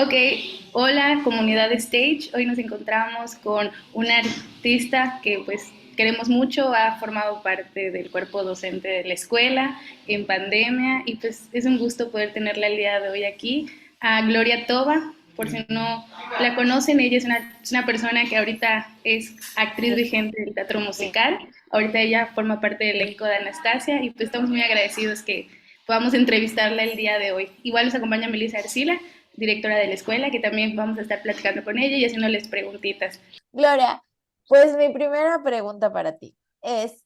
Ok, hola comunidad de Stage. Hoy nos encontramos con una artista que pues queremos mucho, ha formado parte del cuerpo docente de la escuela en pandemia y pues es un gusto poder tenerla el día de hoy aquí, a Gloria Toba. Por si no la conocen, ella es una persona que ahorita es actriz vigente del teatro musical. Ahorita ella forma parte del elenco de Anastasia y pues estamos muy agradecidos que podamos entrevistarla el día de hoy. Igual nos acompaña Melissa Arcila, directora de la escuela, que también vamos a estar platicando con ella y haciéndoles preguntitas. Gloria, pues mi primera pregunta para ti es,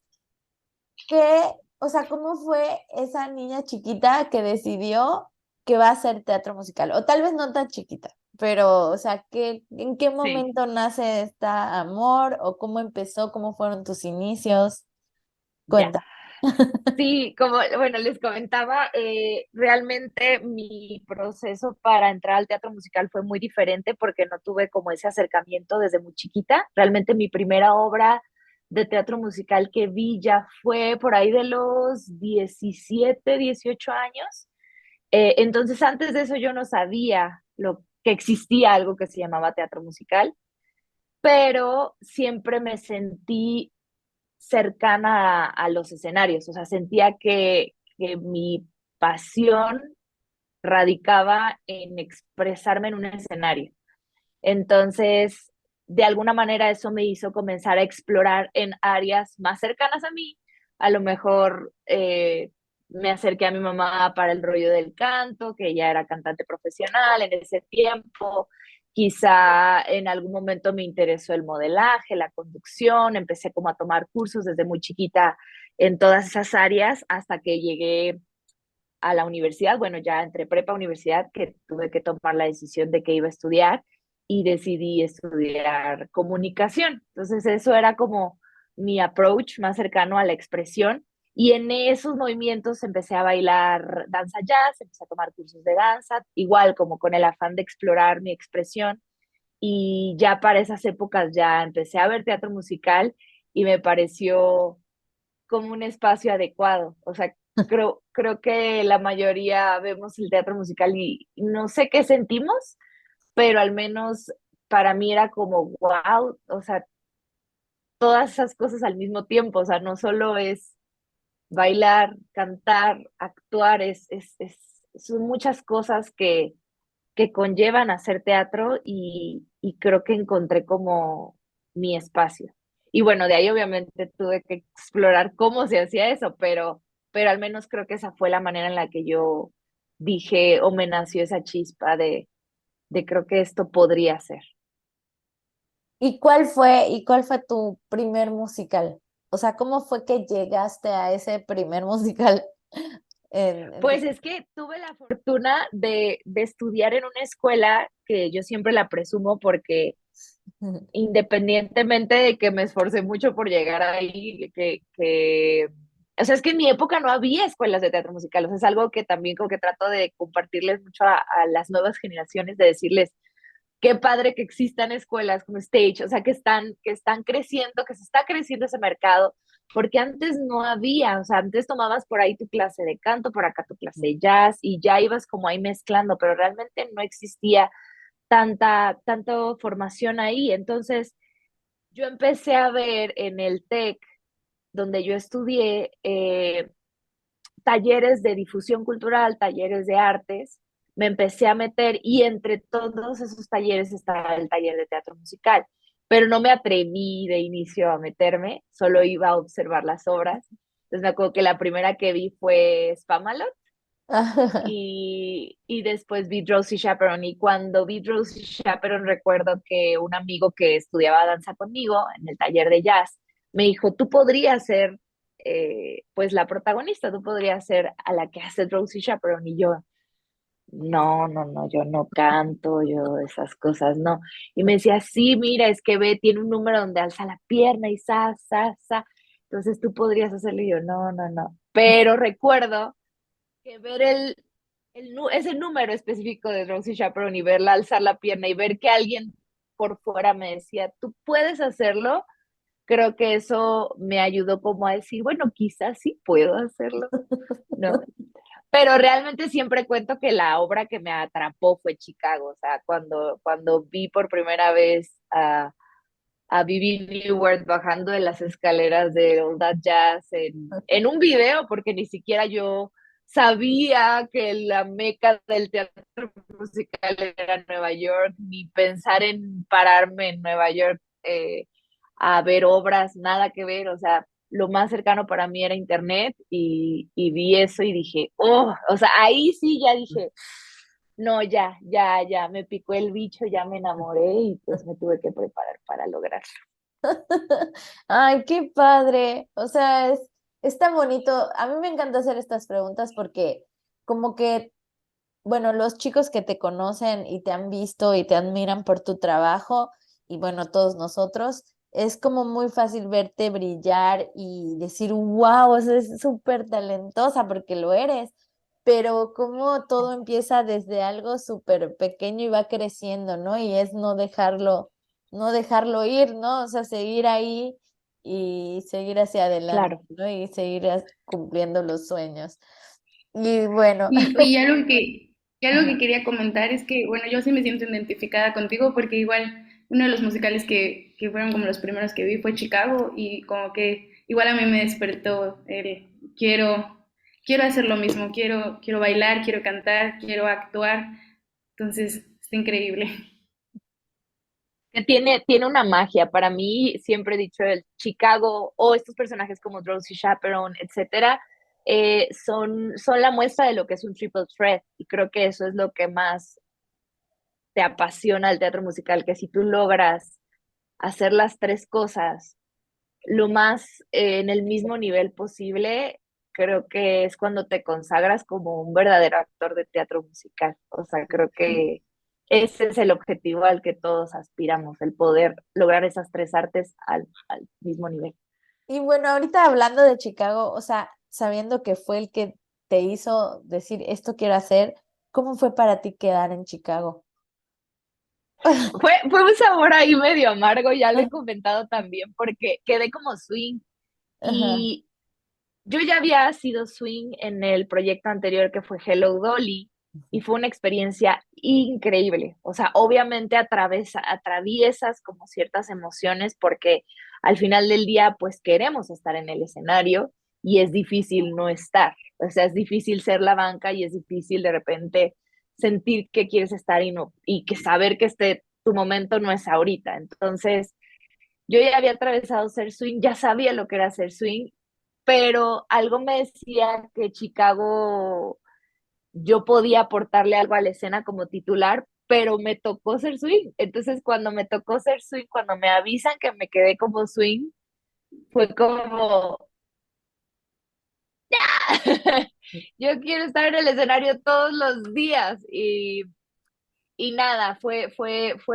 ¿qué, o sea, cómo fue esa niña chiquita que decidió que va a hacer teatro musical? O tal vez no tan chiquita, pero, o sea, ¿en qué Sí. momento nace este amor? ¿O cómo empezó? ¿Cómo fueron tus inicios? Ya. Cuenta. Sí, como, bueno, les comentaba, realmente mi proceso para entrar al teatro musical fue muy diferente porque no tuve como ese acercamiento desde muy chiquita. Realmente mi primera obra de teatro musical que vi ya fue por ahí de los 17, 18 años. Entonces, antes de eso yo no sabía lo que existía algo que se llamaba teatro musical, pero siempre me sentí cercana a los escenarios, o sea, sentía que mi pasión radicaba en expresarme en un escenario. Entonces, de alguna manera eso me hizo comenzar a explorar en áreas más cercanas a mí. A lo mejor me acerqué a mi mamá para el rollo del canto, que ella era cantante profesional en ese tiempo. Quizá en algún momento me interesó el modelaje, la conducción, empecé como a tomar cursos desde muy chiquita en todas esas áreas hasta que llegué a la universidad, bueno, ya entre prepa universidad, que tuve que tomar la decisión de que iba a estudiar y decidí estudiar comunicación. Entonces eso era como mi approach más cercano a la expresión. Y en esos movimientos empecé a bailar danza jazz, empecé a tomar cursos de danza, igual como con el afán de explorar mi expresión. Y ya para esas épocas ya empecé a ver teatro musical y me pareció como un espacio adecuado. O sea, creo que la mayoría vemos el teatro musical y no sé qué sentimos, pero al menos para mí era como, wow, o sea, todas esas cosas al mismo tiempo, o sea, no solo es bailar, cantar, actuar, son muchas cosas que conllevan hacer teatro y creo que encontré como mi espacio. Y bueno, de ahí obviamente tuve que explorar cómo se hacía eso, pero al menos creo que esa fue la manera en la que yo dije o me nació esa chispa de creo que esto podría ser. ¿Y cuál fue tu primer musical? O sea, ¿cómo fue que llegaste a ese primer musical en tu... Pues es que tuve la fortuna de estudiar en una escuela que yo siempre la presumo porque independientemente de que me esforcé mucho por llegar ahí, o sea, es que en mi época no había escuelas de teatro musical, o sea, es algo que también como que trato de compartirles mucho a las nuevas generaciones, de decirles, qué padre que existan escuelas como Stage, o sea, que están creciendo, que se está creciendo ese mercado, porque antes no había, o sea, antes tomabas por ahí tu clase de canto, por acá tu clase de jazz, y ya ibas como ahí mezclando, pero realmente no existía tanto formación ahí. Entonces, yo empecé a ver en el TEC, donde yo estudié, talleres de difusión cultural, talleres de artes, me empecé a meter y entre todos esos talleres estaba el taller de teatro musical, pero no me atreví de inicio a meterme, solo iba a observar las obras. Entonces me acuerdo que la primera que vi fue Spamalot y después vi Drowsy Chaperone. Y cuando vi Drowsy Chaperone, recuerdo que un amigo que estudiaba danza conmigo en el taller de jazz me dijo: Tú podrías ser, pues, la protagonista, tú podrías ser a la que hace Drowsy Chaperone. Y yo, no, no, no, yo no canto, yo esas cosas no. Y me decía: Sí, mira, es que ve, tiene un número donde alza la pierna y sa. Entonces tú podrías hacerlo. Y yo, no, no, no. Pero recuerdo que ver ese número específico de Roxy Chaperone y verla alzar la pierna y ver que alguien por fuera me decía, tú puedes hacerlo, creo que eso me ayudó como a decir, bueno, quizás sí puedo hacerlo, ¿no? Pero realmente siempre cuento que la obra que me atrapó fue Chicago, o sea, cuando vi por primera vez a Vivi Neward bajando de las escaleras de All That Jazz en un video, porque ni siquiera yo sabía que la meca del teatro musical era Nueva York, ni pensar en pararme en Nueva York a ver obras, nada que ver, o sea, lo más cercano para mí era internet y vi eso y dije, oh, o sea, ahí sí ya dije, no, ya, me picó el bicho, ya me enamoré y pues me tuve que preparar para lograrlo. Ay, qué padre. O sea, es tan bonito. A mí me encanta hacer estas preguntas porque como que, bueno, los chicos que te conocen y te han visto y te admiran por tu trabajo, y bueno, todos nosotros, es como muy fácil verte brillar y decir, wow, es súper talentosa porque lo eres, pero como todo empieza desde algo súper pequeño y va creciendo, ¿no? Y es no dejarlo ir, ¿no? O sea, seguir ahí y seguir hacia adelante, Claro. ¿no? Y seguir cumpliendo los sueños. Y bueno, Y algo que quería comentar es que, bueno, yo sí me siento identificada contigo porque igual uno de los musicales que fueron como los primeros que vi fue Chicago y como que igual a mí me despertó el quiero hacer lo mismo, quiero bailar, quiero cantar, quiero actuar. Entonces, está increíble. Que tiene una magia. Para mí, siempre he dicho el Chicago o estos personajes como Drowsy Chaperone, etcétera, son la muestra de lo que es un triple threat. Y creo que eso es lo que más te apasiona al teatro musical, que si tú logras hacer las tres cosas lo más en el mismo nivel posible, creo que es cuando te consagras como un verdadero actor de teatro musical. O sea, creo que ese es el objetivo al que todos aspiramos, el poder lograr esas tres artes al mismo nivel. y bueno, ahorita hablando de Chicago, o sea, sabiendo que fue el que te hizo decir esto quiero hacer, ¿cómo fue para ti quedar en Chicago? Fue un sabor ahí medio amargo, ya lo he comentado también, porque quedé como swing Ajá. y yo ya había sido swing en el proyecto anterior que fue Hello Dolly y fue una experiencia increíble. O sea, obviamente atraviesas como ciertas emociones porque al final del día pues queremos estar en el escenario y es difícil no estar. O sea, es difícil ser la banca y es difícil de repente sentir que quieres estar y no y que saber que tu momento no es ahorita. Entonces, yo ya había atravesado ser swing, ya sabía lo que era ser swing, pero algo me decía que Chicago yo podía aportarle algo a la escena como titular, pero me tocó ser swing. Entonces, cuando me tocó ser swing, cuando me avisan que me quedé como swing, fue como, yo quiero estar en el escenario todos los días y nada, fue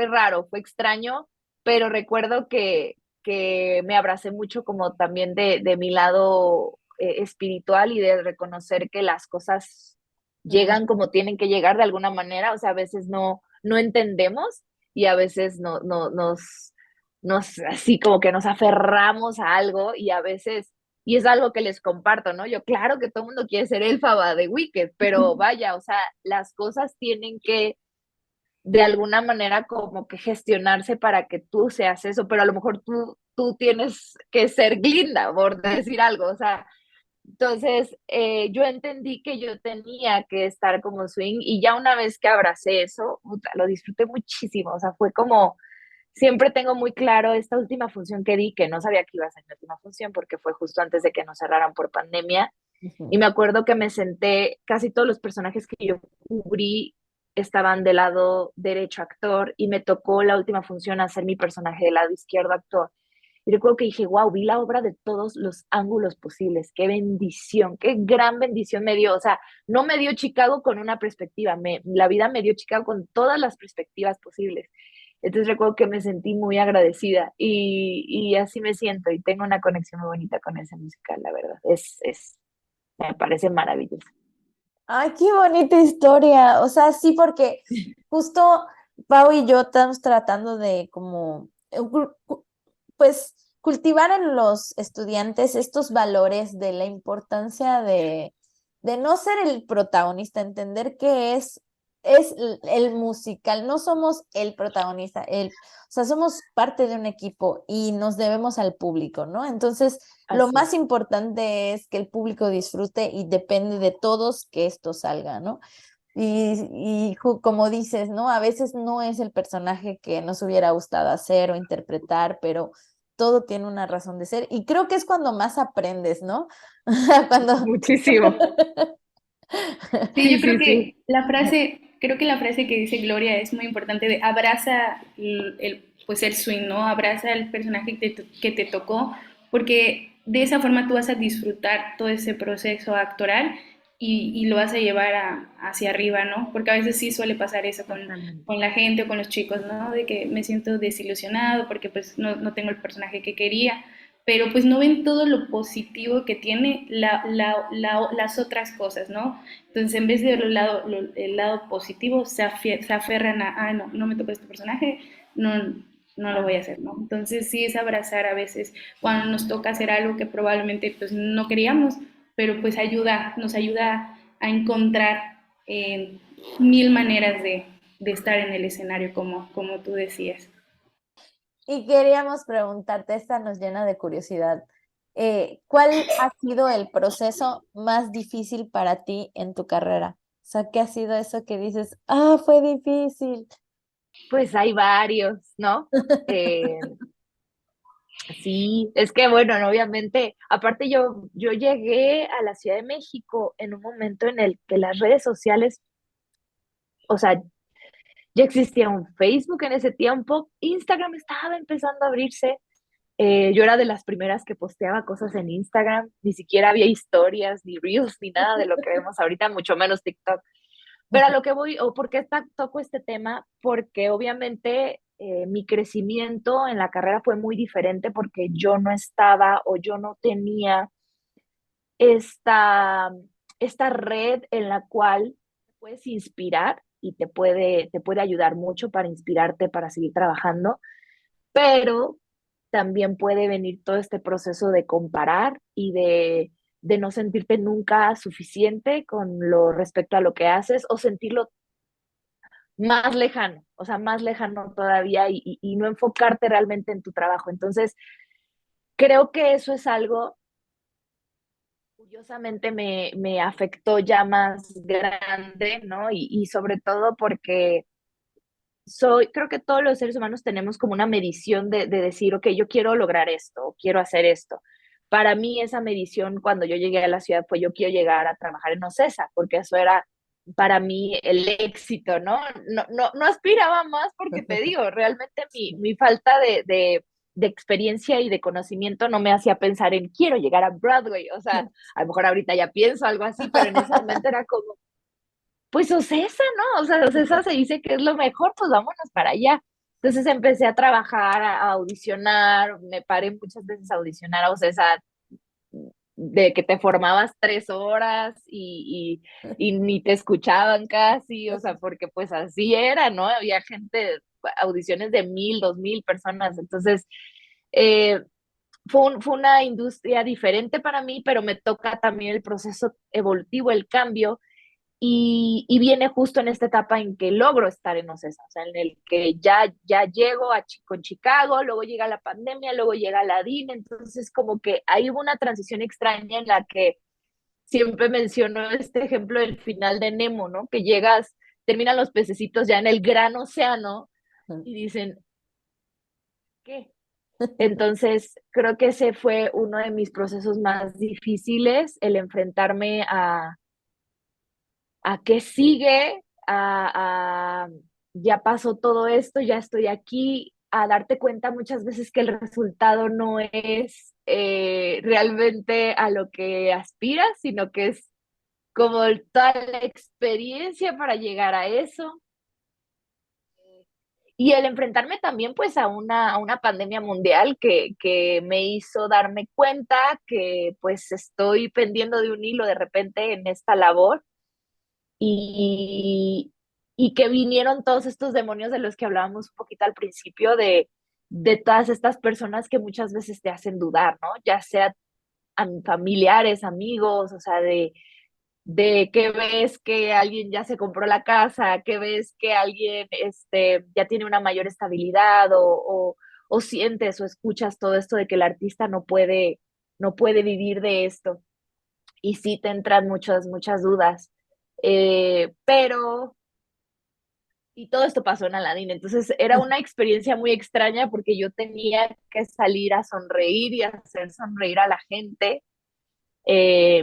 raro, fue extraño, pero recuerdo que me abracé mucho como también de mi lado espiritual y de reconocer que las cosas Ujú. llegan como tienen que llegar de alguna manera, o sea, a veces no entendemos y a veces nos así como que nos aferramos a algo y a veces, y es algo que les comparto, ¿no? Yo claro que todo el mundo quiere ser Elfaba de Wicked, pero vaya, o sea, las cosas tienen que de alguna manera como que gestionarse para que tú seas eso, pero a lo mejor tú tienes que ser Glinda, por decir algo, o sea, entonces yo entendí que yo tenía que estar como swing y ya una vez que abracé eso, puta, lo disfruté muchísimo, o sea, fue como, siempre tengo muy claro esta última función que di, que no sabía que iba a ser mi última función porque fue justo antes de que nos cerraran por pandemia, y Ujú. me acuerdo que me senté, casi todos los personajes que yo cubrí estaban del lado derecho actor y me tocó la última función hacer mi personaje del lado izquierdo actor. Y recuerdo que dije, wow, vi la obra de todos los ángulos posibles. Qué bendición, qué gran bendición me dio. O sea, no me dio Chicago con una perspectiva, la vida me dio Chicago con todas las perspectivas posibles. Entonces recuerdo que me sentí muy agradecida y así me siento y tengo una conexión muy bonita con ese musical, la verdad. Me parece maravilloso. Ay, qué bonita historia. O sea, sí, porque justo Pau y yo estamos tratando de como, pues, cultivar en los estudiantes estos valores de la importancia de de no ser el protagonista, entender que es el musical, no somos el protagonista, o sea, somos parte de un equipo y nos debemos al público, ¿no? Entonces, lo Así más es. importante es que el público disfrute y depende de todos que esto salga, ¿no? Como dices, ¿no? A veces no es el personaje que nos hubiera gustado hacer o interpretar, pero todo tiene una razón de ser y creo que es cuando más aprendes, ¿no? Cuando... Muchísimo. Sí, yo Sí, sí, sí. creo que la frase que dice Gloria es muy importante de abraza pues el swing, ¿no? Abraza el personaje que te tocó, porque de esa forma tú vas a disfrutar todo ese proceso actoral y lo vas a llevar hacia arriba, ¿no? Porque a veces sí suele pasar eso Totalmente. con la gente o con los chicos, ¿no? De que me siento desilusionado porque pues no tengo el personaje que quería, pero pues no ven todo lo positivo que tiene las otras cosas, ¿no? Entonces, en vez de ver el lado positivo, se aferran a, no me tocó este personaje, no lo voy a Ajá. hacer, ¿no? Entonces, sí es abrazar a veces cuando nos toca hacer algo que probablemente pues no queríamos, pero pues nos ayuda a encontrar mil maneras de estar en el escenario, como tú decías. Y queríamos preguntarte, esta nos llena de curiosidad. ¿Cuál ha sido el proceso más difícil para ti en tu carrera? O sea, ¿qué ha sido eso que dices, fue difícil? Pues hay varios, ¿no? Eh, sí, es que bueno, no, obviamente, aparte yo llegué a la Ciudad de México en un momento en el que las redes sociales, o sea, ya existía un Facebook en ese tiempo, Instagram estaba empezando a abrirse. Yo era de las primeras que posteaba cosas en Instagram, ni siquiera había historias, ni reels, ni nada de lo que vemos ahorita, mucho menos TikTok. Pero a lo que voy, o por qué toco este tema, porque obviamente mi crecimiento en la carrera fue muy diferente porque yo no estaba o yo no tenía esta, esta red en la cual te puedes inspirar y te puede ayudar mucho para inspirarte, para seguir trabajando, pero también puede venir todo este proceso de comparar y de no sentirte nunca suficiente con lo respecto a lo que haces o sentirlo más lejano, o sea, más lejano todavía y no enfocarte realmente en tu trabajo. Entonces, creo que eso es algo, curiosamente me afectó ya más grande, ¿no? Y sobre todo porque creo que todos los seres humanos tenemos como una medición de decir, ok, yo quiero lograr esto, o quiero hacer esto. Para mí esa medición cuando yo llegué a la ciudad fue yo quiero llegar a trabajar en OCESA, porque eso era para mí el éxito, ¿no? No aspiraba más porque te digo, realmente mi falta de experiencia y de conocimiento no me hacía pensar en quiero llegar a Broadway, o sea, a lo mejor ahorita ya pienso algo así, pero en ese momento era como, pues Ocesa, ¿no? O sea, Ocesa se dice que es lo mejor, pues vámonos para allá. Entonces empecé a trabajar, a audicionar, me paré muchas veces a audicionar a Ocesa, de que te formabas 3 horas y ni te escuchaban casi, o sea, porque pues así era, ¿no? Había gente, audiciones de 1,000, 2,000 personas, entonces eh, fue una industria diferente para mí, pero me toca también el proceso evolutivo, el cambio, y viene justo en esta etapa en que logro estar en OCESA, o sea, en el que ya llego con Chicago, luego llega la pandemia, luego llega la DIN, entonces como que hay una transición extraña en la que siempre menciono este ejemplo del final de Nemo, ¿no? Que llegas, terminan los pececitos ya en el gran océano y dicen, ¿qué? Entonces, creo que ese fue uno de mis procesos más difíciles, el enfrentarme a qué sigue, ya pasó todo esto, ya estoy aquí, a darte cuenta muchas veces que el resultado no es realmente a lo que aspiras, sino que es como toda la experiencia para llegar a eso. Y el enfrentarme también pues a una pandemia mundial que me hizo darme cuenta que pues estoy pendiendo de un hilo de repente en esta labor y, y que vinieron todos estos demonios de los que hablábamos un poquito al principio, de todas estas personas que muchas veces te hacen dudar, ¿no? Ya sea familiares, amigos, o sea, de que ves que alguien ya se compró la casa, que ves que alguien ya tiene una mayor estabilidad o sientes o escuchas todo esto de que el artista no puede vivir de esto. Y sí te entran muchas dudas. Pero y todo esto pasó en Aladdin, entonces era una experiencia muy extraña porque yo tenía que salir a sonreír y hacer sonreír a la gente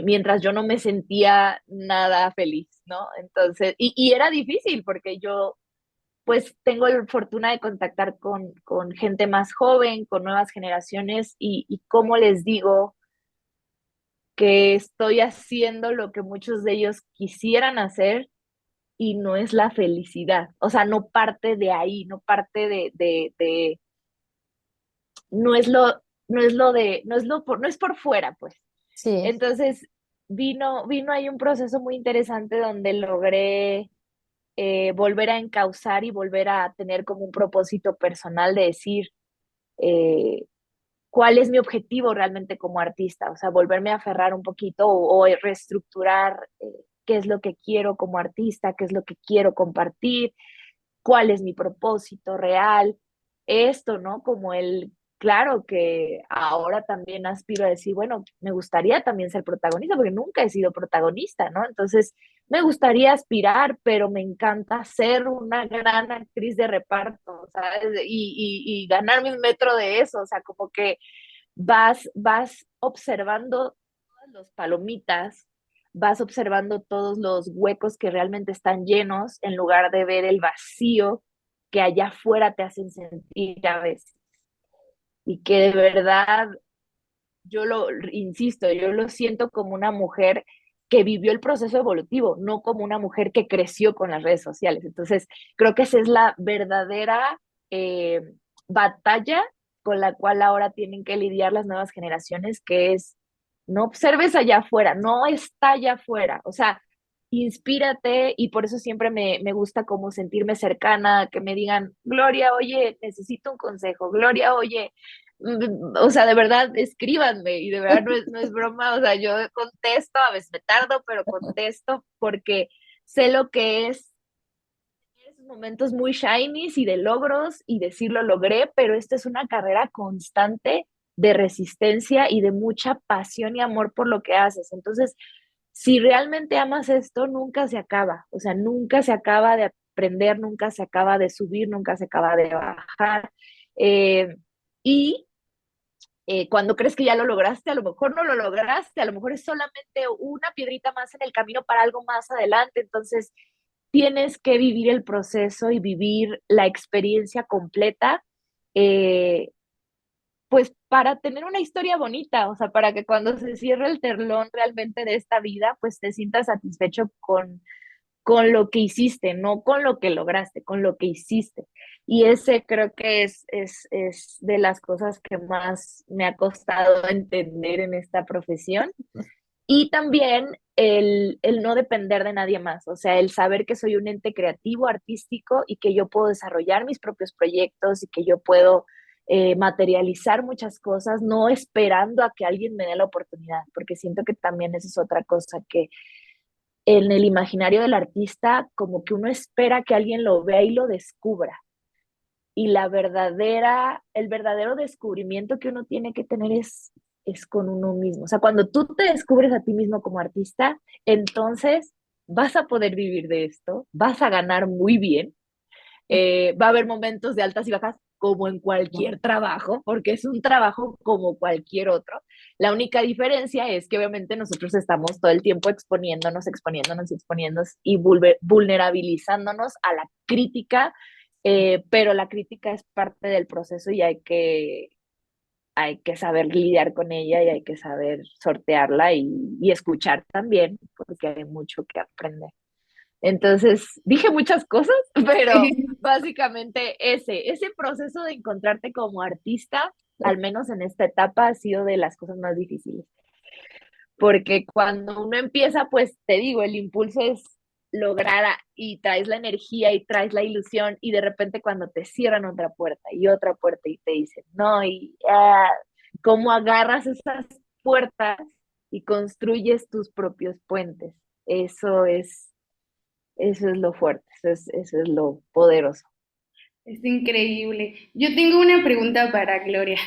mientras yo no me sentía nada feliz, ¿no? Entonces, y era difícil porque yo pues tengo la fortuna de contactar con gente más joven, con nuevas generaciones y cómo les digo que estoy haciendo lo que muchos de ellos quisieran hacer y no es la felicidad. O sea, no parte de ahí, no parte no es no es lo de, no es lo por, no es por fuera, pues. Sí, Entonces, vino ahí un proceso muy interesante donde logré volver a encauzar y volver a tener como un propósito personal de decir eh, cuál es mi objetivo realmente como artista, o sea, volverme a aferrar un poquito o reestructurar qué es lo que quiero como artista, qué es lo que quiero compartir, cuál es mi propósito real, esto, ¿no? Como claro que ahora también aspiro a decir, bueno, me gustaría también ser protagonista, porque nunca he sido protagonista, ¿no? Entonces, me gustaría aspirar, pero me encanta ser una gran actriz de reparto, ¿sabes? Y ganarme un metro de eso, o sea, como que vas observando todas las palomitas, vas observando todos los huecos que realmente están llenos en lugar de ver el vacío que allá afuera te hacen sentir a veces. Y que de verdad, insisto, yo lo siento como una mujer que vivió el proceso evolutivo, no como una mujer que creció con las redes sociales. Entonces, creo que esa es la verdadera eh, batalla con la cual ahora tienen que lidiar las nuevas generaciones, que es no observes allá afuera, no está allá afuera, o sea, inspírate y por eso siempre me gusta como sentirme cercana, que me digan, Gloria, oye, necesito un consejo, Gloria, oye, o sea, de verdad, escríbanme y de verdad no es broma, o sea, yo contesto, a veces me tardo, pero contesto porque sé lo que es esos momentos muy shiny y de logros y decir lo logré, pero esta es una carrera constante de resistencia y de mucha pasión y amor por lo que haces. Entonces, si realmente amas esto, nunca se acaba, o sea, nunca se acaba de aprender, nunca se acaba de subir, nunca se acaba de bajar. Eh, y cuando crees que ya lo lograste, a lo mejor no lo lograste, a lo mejor es solamente una piedrita más en el camino para algo más adelante. Entonces, tienes que vivir el proceso y vivir la experiencia completa, eh, pues para tener una historia bonita, o sea, para que cuando se cierre el telón realmente de esta vida, pues te sientas satisfecho con lo que hiciste, no con lo que lograste, con lo que hiciste. Y ese creo que es de las cosas que más me ha costado entender en esta profesión. Y también el no depender de nadie más, o sea, el saber que soy un ente creativo, artístico y que yo puedo desarrollar mis propios proyectos y que yo puedo materializar muchas cosas, no esperando a que alguien me dé la oportunidad, porque siento que también esa es otra cosa que en el imaginario del artista, como que uno espera que alguien lo vea y lo descubra. Y el verdadero descubrimiento que uno tiene que tener es con uno mismo. O sea, cuando tú te descubres a ti mismo como artista, entonces vas a poder vivir de esto, vas a ganar muy bien, va a haber momentos de altas y bajas como en cualquier trabajo, porque es un trabajo como cualquier otro. La única diferencia es que obviamente nosotros estamos todo el tiempo exponiéndonos y vulnerabilizándonos a la crítica, pero la crítica es parte del proceso y hay que saber lidiar con ella y hay que saber sortearla y escuchar también, porque hay mucho que aprender. Entonces, dije muchas cosas, pero básicamente ese proceso de encontrarte como artista, al menos en esta etapa, ha sido de las cosas más difíciles. Porque cuando uno empieza, pues te digo, el impulso es lograr y traes la energía y traes la ilusión y de repente cuando te cierran otra puerta y te dicen, no, cómo agarras esas puertas y construyes tus propios puentes. Eso eso es lo fuerte, eso es lo poderoso. Es increíble. Yo tengo una pregunta para Gloria.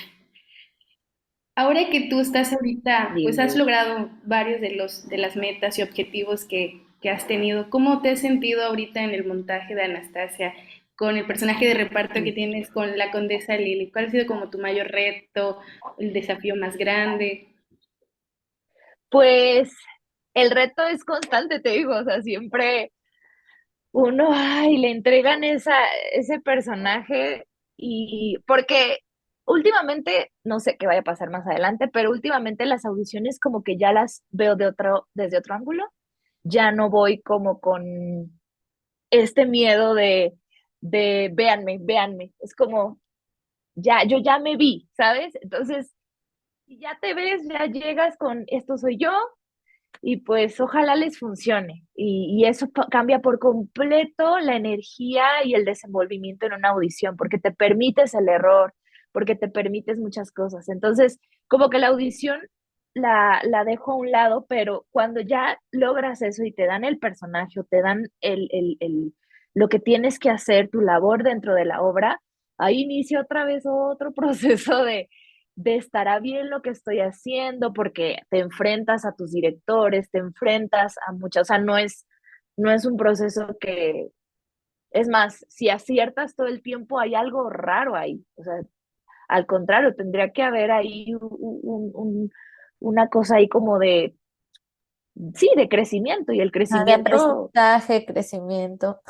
Ahora que tú estás ahorita, pues has Dime. logrado varios de las metas y objetivos que has tenido. ¿Cómo te has sentido ahorita en el montaje de Anastasia con el personaje de reparto que tienes con la condesa Lily? ¿Cuál ha sido como tu mayor reto, el desafío más grande? Pues el reto es constante, te digo, o sea, siempre uno, ay, le entregan ese personaje y porque últimamente, no sé qué vaya a pasar más adelante, pero últimamente las audiciones como que ya las veo desde otro ángulo, ya no voy como con este miedo de véanme, véanme, es como, ya, yo ya me vi, ¿sabes? Entonces, si ya te ves, ya llegas con esto soy yo, y pues ojalá les funcione. Y eso cambia por completo la energía y el desenvolvimiento en una audición, porque te permites el error, porque te permites muchas cosas. Entonces, como que la audición la dejo a un lado, pero cuando ya logras eso y te dan el personaje o te dan lo que tienes que hacer, tu labor dentro de la obra, ahí inicia otra vez otro proceso de estará bien lo que estoy haciendo, porque te enfrentas a tus directores, te enfrentas a muchas, o sea, no es un proceso que, es más, si aciertas todo el tiempo, hay algo raro ahí, o sea, al contrario, tendría que haber ahí una cosa ahí como de, sí, de crecimiento, y el De crecimiento, aprendizaje, crecimiento.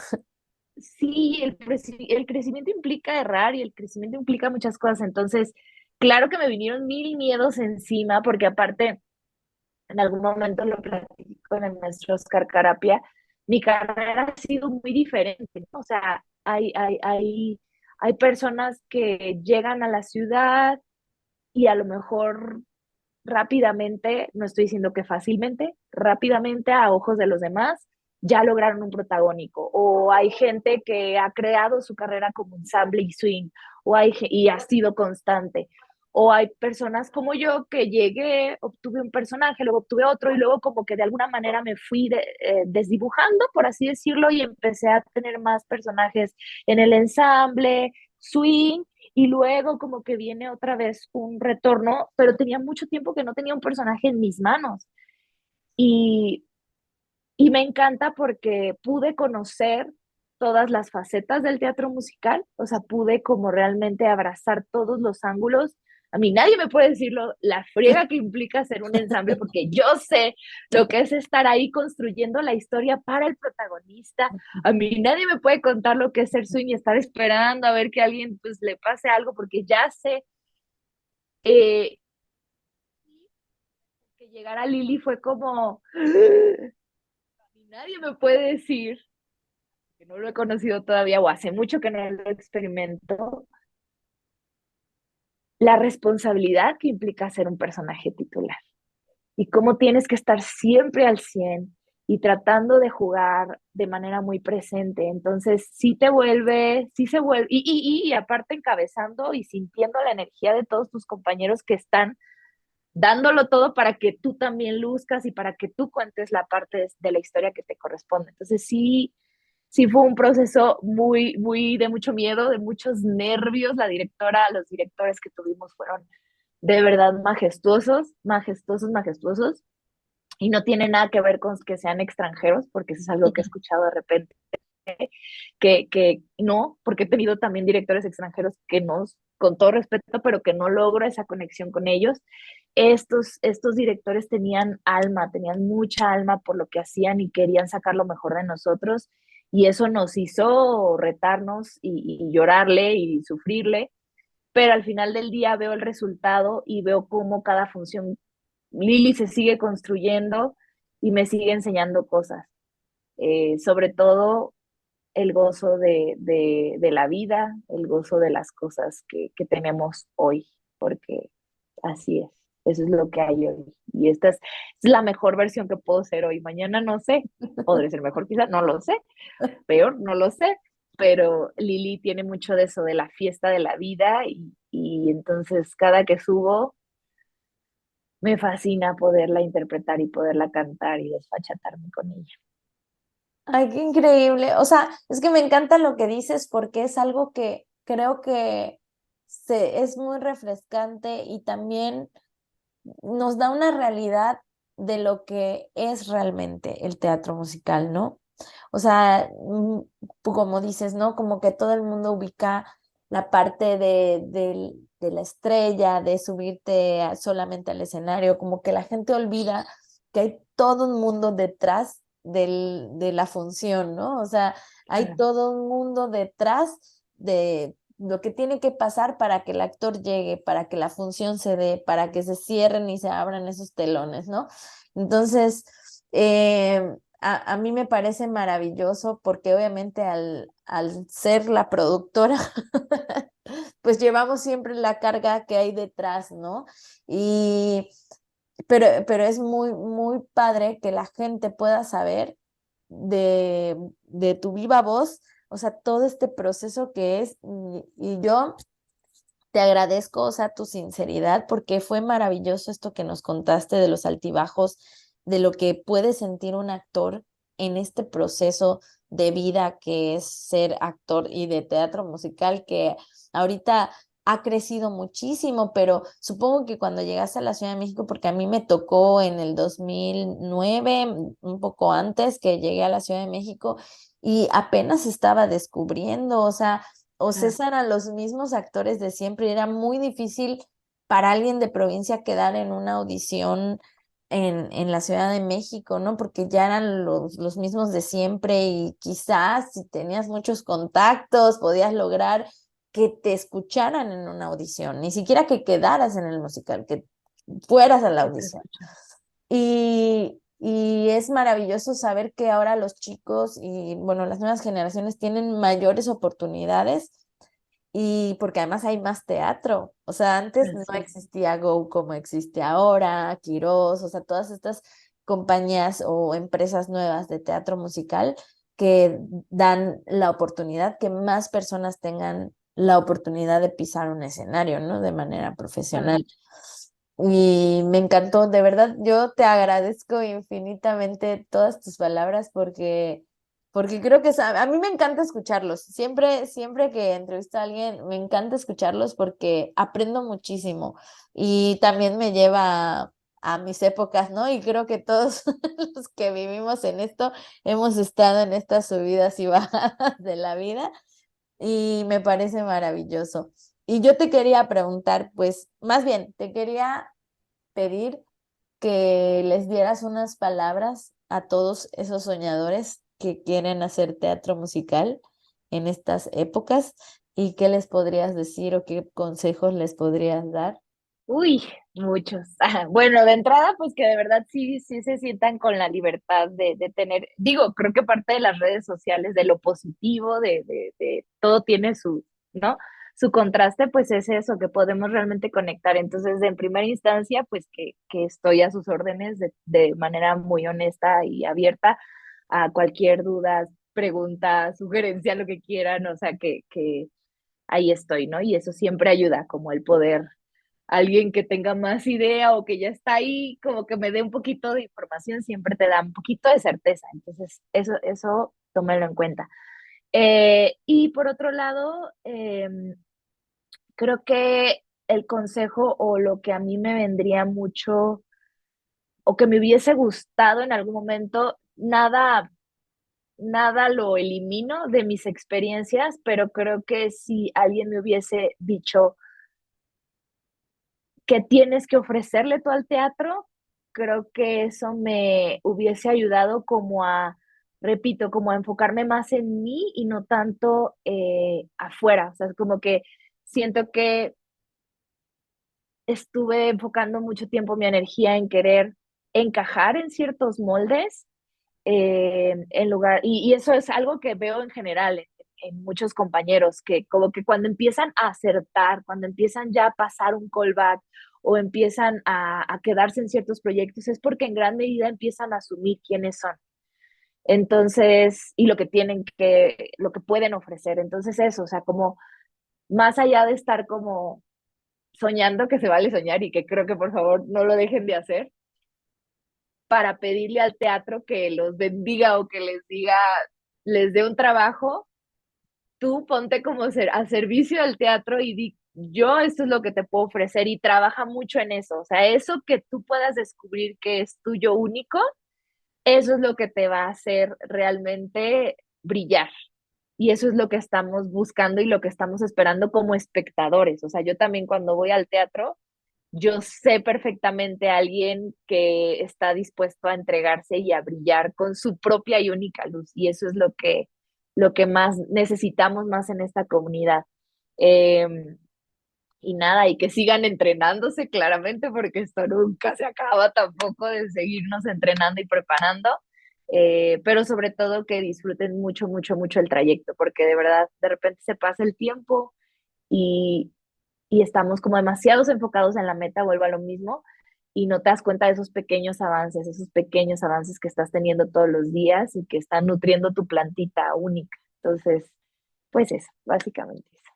sí, el crecimiento implica errar y el crecimiento implica muchas cosas, entonces, claro que me vinieron mil miedos encima, porque aparte, en algún momento lo platico con el maestro Oscar Carapia, mi carrera ha sido muy diferente, ¿no? O sea, hay personas que llegan a la ciudad y a lo mejor rápidamente, no estoy diciendo que fácilmente, rápidamente a ojos de los demás, ya lograron un protagónico. O hay gente que ha creado su carrera como ensamble y swing, y ha sido constante. O hay personas como yo que llegué, obtuve un personaje, luego obtuve otro y luego como que de alguna manera me fui desdibujando, por así decirlo, y empecé a tener más personajes en el ensamble, swing, y luego como que viene otra vez un retorno, pero tenía mucho tiempo que no tenía un personaje en mis manos. Y, y me encanta porque pude conocer todas las facetas del teatro musical, o sea, pude como realmente abrazar todos los ángulos. A mí nadie me puede decir la friega que implica hacer un ensamble, porque yo sé lo que es estar ahí construyendo la historia para el protagonista. A mí nadie me puede contar lo que es ser swing y estar esperando a ver que a alguien pues le pase algo, porque ya sé eh, que llegar a Lili fue como, nadie me puede decir que no lo he conocido todavía o hace mucho que no lo experimento, la responsabilidad que implica ser un personaje titular y cómo tienes que estar siempre al 100 y tratando de jugar de manera muy presente. Entonces, sí se vuelve, y aparte encabezando y sintiendo la energía de todos tus compañeros que están dándolo todo para que tú también luzcas y para que tú cuentes la parte de la historia que te corresponde. Entonces, sí fue un proceso muy de mucho miedo, de muchos nervios. La directora, los directores que tuvimos fueron de verdad majestuosos, majestuosos, majestuosos. Y no tiene nada que ver con que sean extranjeros, porque eso es algo que he escuchado de repente, que no, porque he tenido también directores extranjeros que no, con todo respeto, pero que no logro esa conexión con ellos. Estos directores tenían alma, tenían mucha alma por lo que hacían y querían sacar lo mejor de nosotros, y eso nos hizo retarnos y llorarle y sufrirle, pero al final del día veo el resultado y veo cómo cada función Lili se sigue construyendo y me sigue enseñando cosas, sobre todo el gozo de la vida, el gozo de las cosas que tenemos hoy, porque así es, eso es lo que hay hoy. Y esta es la mejor versión que puedo ser hoy. Mañana no sé, podré ser mejor quizás, no lo sé, peor, no lo sé, pero Lili tiene mucho de eso, de la fiesta de la vida, y entonces cada que subo me fascina poderla interpretar y poderla cantar y desfachatarme con ella. Ay, qué increíble. O sea, es que me encanta lo que dices porque es algo que creo que es muy refrescante y también nos da una realidad de lo que es realmente el teatro musical, ¿no? O sea, como dices, ¿no? Como que todo el mundo ubica la parte de la estrella, de subirte solamente al escenario, como que la gente olvida que hay todo un mundo detrás de la función, ¿no? O sea, hay Claro, todo un mundo detrás de lo que tiene que pasar para que el actor llegue, para que la función se dé, para que se cierren y se abran esos telones, ¿no? Entonces, a mí me parece maravilloso porque obviamente al ser la productora, pues llevamos siempre la carga que hay detrás, ¿no? Y, pero es muy, muy padre que la gente pueda saber de tu viva voz, o sea, todo este proceso que es, y yo te agradezco, o sea, tu sinceridad, porque fue maravilloso esto que nos contaste de los altibajos, de lo que puede sentir un actor en este proceso de vida que es ser actor y de teatro musical, que ahorita ha crecido muchísimo, pero supongo que cuando llegaste a la Ciudad de México, porque a mí me tocó en el 2009, un poco antes que llegué a la Ciudad de México, y apenas estaba descubriendo, o claro, César a los mismos actores de siempre. Y era muy difícil para alguien de provincia quedar en una audición en la Ciudad de México, ¿no? Porque ya eran los mismos de siempre y quizás si tenías muchos contactos podías lograr que te escucharan en una audición, ni siquiera que quedaras en el musical, que fueras a la que te audición. escucho. Y es maravilloso saber que ahora los chicos y, bueno, las nuevas generaciones tienen mayores oportunidades y porque además hay más teatro. O sea, antes no Así es. existía Go como existe ahora, Quirós, o sea, todas estas compañías o empresas nuevas de teatro musical que dan la oportunidad que más personas tengan la oportunidad de pisar un escenario, ¿no? De manera Claro. profesional. Y me encantó, de verdad, yo te agradezco infinitamente todas tus palabras porque creo que a mí me encanta escucharlos. Siempre que entrevisto a alguien, me encanta escucharlos porque aprendo muchísimo y también me lleva a mis épocas, ¿no? Y creo que todos los que vivimos en esto hemos estado en estas subidas y bajadas de la vida y me parece maravilloso. Y yo te quería preguntar, pues, más bien, te quería pedir que les dieras unas palabras a todos esos soñadores que quieren hacer teatro musical en estas épocas y qué les podrías decir o qué consejos les podrías dar. Uy, muchos. Bueno, de entrada, pues que de verdad sí, sí se sientan con la libertad de tener, digo, creo que parte de las redes sociales, de lo positivo, de todo tiene su, ¿no? Su contraste, pues es eso, que podemos realmente conectar. Entonces, en primera instancia, pues que estoy a sus órdenes de manera muy honesta y abierta a cualquier duda, pregunta, sugerencia, lo que quieran, o sea, que ahí estoy, ¿no? Y eso siempre ayuda, como el poder alguien que tenga más idea o que ya está ahí, como que me dé un poquito de información, siempre te da un poquito de certeza. Entonces, eso tómelo en cuenta. Y por otro lado, creo que el consejo o lo que a mí me vendría mucho o que me hubiese gustado en algún momento, nada lo elimino de mis experiencias, pero creo que si alguien me hubiese dicho, que tienes que ofrecerle tú al teatro, creo que eso me hubiese ayudado como a, repito, como a enfocarme más en mí y no tanto afuera. O sea, como que siento que estuve enfocando mucho tiempo mi energía en querer encajar en ciertos moldes en lugar, y eso es algo que veo en general en muchos compañeros, que como que cuando empiezan a acertar, cuando empiezan ya a pasar un callback o empiezan a quedarse en ciertos proyectos, es porque en gran medida empiezan a asumir quiénes son. Entonces, y lo que tienen que, lo que pueden ofrecer. Entonces eso, o sea, como más allá de estar como soñando, que se vale soñar y que creo que por favor no lo dejen de hacer, para pedirle al teatro que los bendiga o que les diga, les dé un trabajo. Tú ponte como a servicio del teatro y di, yo esto es lo que te puedo ofrecer, y trabaja mucho en eso. O sea, eso que tú puedas descubrir que es tuyo único, eso es lo que te va a hacer realmente brillar. Y eso es lo que estamos buscando y lo que estamos esperando como espectadores. O sea, yo también cuando voy al teatro, yo sé perfectamente a alguien que está dispuesto a entregarse y a brillar con su propia y única luz. Y eso es lo que más necesitamos más en esta comunidad. Eh, y nada, y que sigan entrenándose claramente, porque esto nunca se acaba tampoco de seguirnos entrenando y preparando. Pero sobre todo que disfruten mucho, mucho, mucho el trayecto, porque de verdad, de repente se pasa el tiempo y, y estamos como demasiados enfocados en la meta, vuelvo a lo mismo, y no te das cuenta de esos pequeños avances que estás teniendo todos los días y que están nutriendo tu plantita única. Entonces, pues eso, básicamente eso.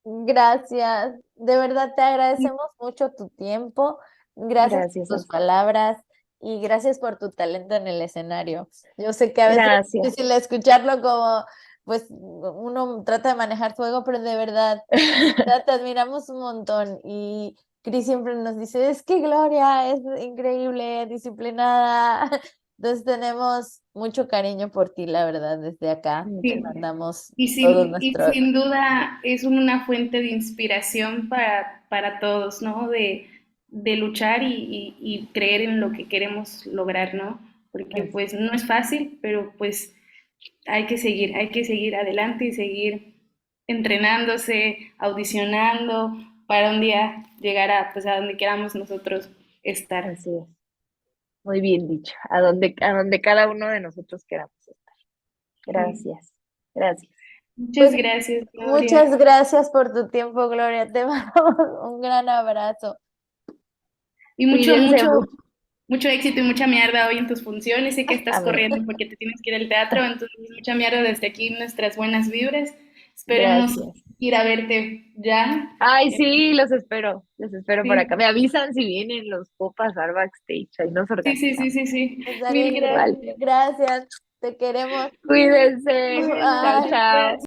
Gracias, de verdad te agradecemos mucho tu tiempo, gracias por Gracias, tus palabras y gracias por tu talento en el escenario. Yo sé que a veces es gracias. difícil escucharlo como, pues uno trata de manejar su ego, pero de verdad te admiramos un montón y Cris siempre nos dice, es que Gloria es increíble, disciplinada. Entonces tenemos mucho cariño por ti, la verdad, desde acá. Te Sí. mandamos Y todo y nuestro... sin duda es una fuente de inspiración para todos, ¿no? De luchar y creer en lo que queremos lograr, ¿no? Porque Así, pues no es fácil, pero pues hay que seguir adelante y seguir entrenándose, audicionando, para un día llegar a, pues, a donde queramos nosotros estar. así es. Muy bien dicho. A donde cada uno de nosotros queramos estar. Sí. Gracias. Gracias. Muchas Pues gracias, Gloria. muchas gracias por tu tiempo, Gloria. Te mandamos un gran abrazo. Y Cuídense mucho. mucho éxito y mucha mierda hoy en tus funciones. Sé que estás Amén. corriendo porque te tienes que ir al teatro, entonces mucha mierda desde aquí, nuestras buenas vibras. Esperemos Gracias. ir a verte ya. Ay, sí, los espero por acá. Sí, Me avisan si vienen, los puedo pasar backstage, ahí nos sí, sí, sí, organizamos. sí, sí. Estaría Mil increíble. Vale, gracias. Gracias. Te queremos. cuídense. Chao, Bye. chao.